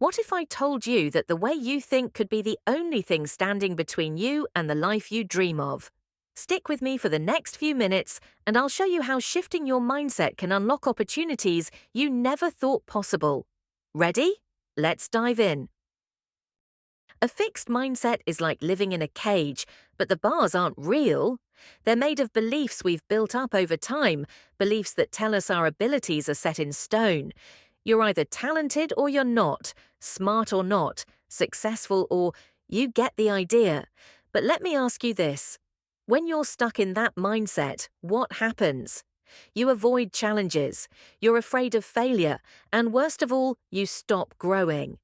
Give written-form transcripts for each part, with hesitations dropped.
What if I told you that the way you think could be the only thing standing between you and the life you dream of? Stick with me for the next few minutes, and I'll show you how shifting your mindset can unlock opportunities you never thought possible. Ready? Let's dive in. A fixed mindset is like living in a cage, but the bars aren't real. They're made of beliefs we've built up over time, beliefs that tell us our abilities are set in stone. You're either talented or you're not, smart or not, successful or you get the idea. But let me ask you this. When you're stuck in that mindset, what happens? You avoid challenges, you're afraid of failure, and worst of all, you stop growing.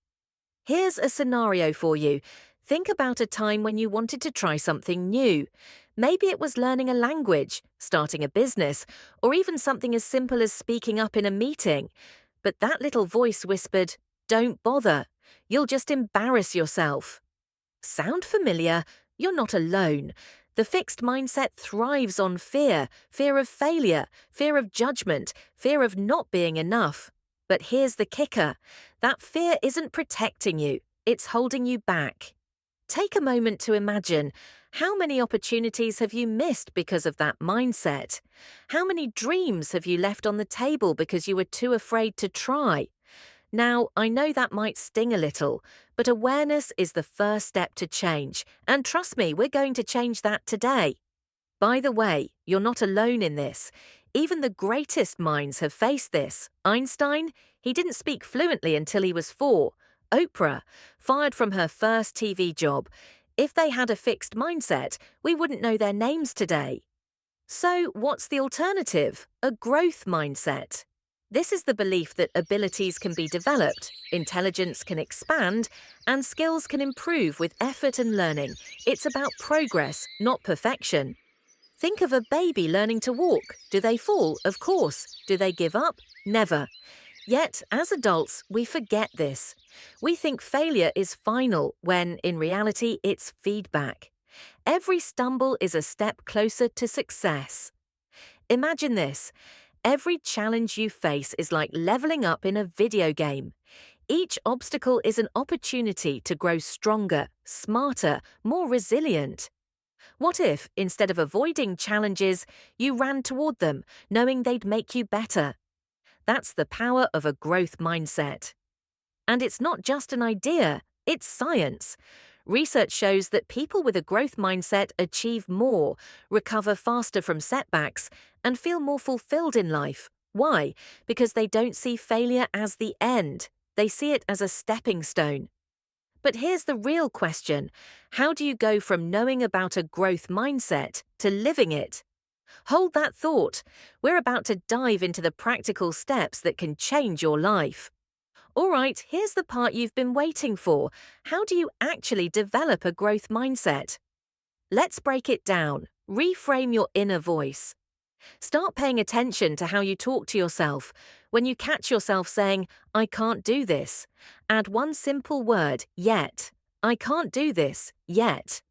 Here's a scenario for you. Think about a time when you wanted to try something new. Maybe it was learning a language, starting a business, or even something as simple as speaking up in a meeting. But that little voice whispered, "Don't bother. You'll just embarrass yourself." Sound familiar? You're not alone. The fixed mindset thrives on fear, fear of failure, fear of judgment, fear of not being enough. But here's the kicker. That fear isn't protecting you, it's holding you back. Take a moment to imagine, how many opportunities have you missed because of that mindset? How many dreams have you left on the table because you were too afraid to try? Now, I know that might sting a little, but awareness is the first step to change, and trust me, we're going to change that today. By the way, you're not alone in this. Even the greatest minds have faced this. Einstein, he didn't speak fluently until he was 4. Oprah, fired from her first TV job. If they had a fixed mindset, we wouldn't know their names today. So, what's the alternative? A growth mindset. This is the belief that abilities can be developed, intelligence can expand, and skills can improve with effort and learning. It's about progress, not perfection. Think of a baby learning to walk. Do they fall? Of course. Do they give up? Never. Yet, as adults, we forget this. We think failure is final when, in reality, it's feedback. Every stumble is a step closer to success. Imagine this. Every challenge you face is like leveling up in a video game. Each obstacle is an opportunity to grow stronger, smarter, more resilient. What if, instead of avoiding challenges, you ran toward them, knowing they'd make you better? That's the power of a growth mindset. And it's not just an idea, it's science. Research shows that people with a growth mindset achieve more, recover faster from setbacks, and feel more fulfilled in life. Why? Because they don't see failure as the end. They see it as a stepping stone. But here's the real question. How do you go from knowing about a growth mindset to living it? Hold that thought. We're about to dive into the practical steps that can change your life. All right, here's the part you've been waiting for. How do you actually develop a growth mindset? Let's break it down. Reframe your inner voice. Start paying attention to how you talk to yourself. When you catch yourself saying, "I can't do this," add one simple word, "yet." I can't do this, yet.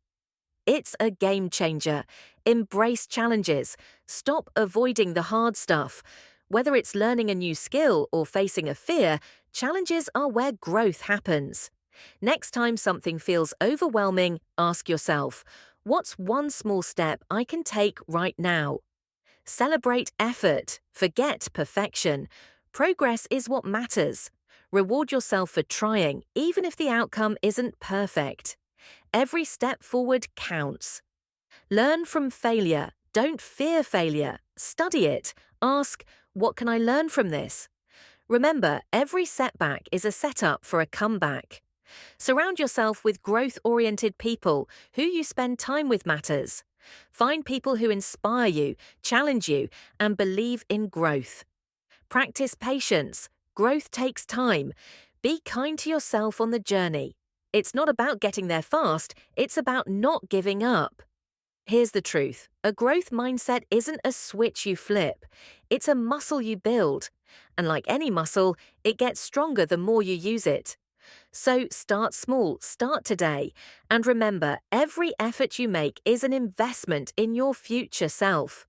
It's a game changer. Embrace challenges. Stop avoiding the hard stuff. Whether it's learning a new skill or facing a fear, challenges are where growth happens. Next time something feels overwhelming, ask yourself, what's one small step I can take right now? Celebrate effort. Forget perfection. Progress is what matters. Reward yourself for trying, even if the outcome isn't perfect. Every step forward counts. Learn from failure. Don't fear failure. Study it. Ask, what can I learn from this? Remember, every setback is a setup for a comeback. Surround yourself with growth-oriented people. Who you spend time with matters. Find people who inspire you, challenge you, and believe in growth. Practice patience. Growth takes time. Be kind to yourself on the journey. It's not about getting there fast, it's about not giving up. Here's the truth. A growth mindset isn't a switch you flip. It's a muscle you build. And like any muscle, it gets stronger the more you use it. So start small, start today. And remember, every effort you make is an investment in your future self.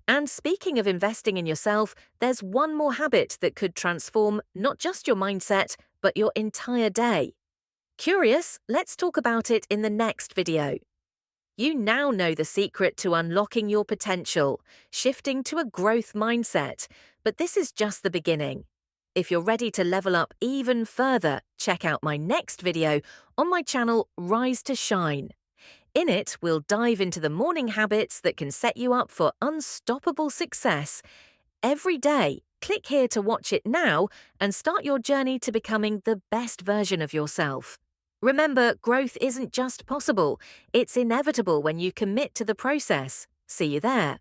And speaking of investing in yourself, there's one more habit that could transform not just your mindset, but your entire day. Curious? Let's talk about it in the next video. You now know the secret to unlocking your potential, shifting to a growth mindset. But this is just the beginning. If you're ready to level up even further, check out my next video on my channel Rise to Shine. In it, we'll dive into the morning habits that can set you up for unstoppable success every day. Click here to watch it now and start your journey to becoming the best version of yourself. Remember, growth isn't just possible, it's inevitable when you commit to the process. See you there.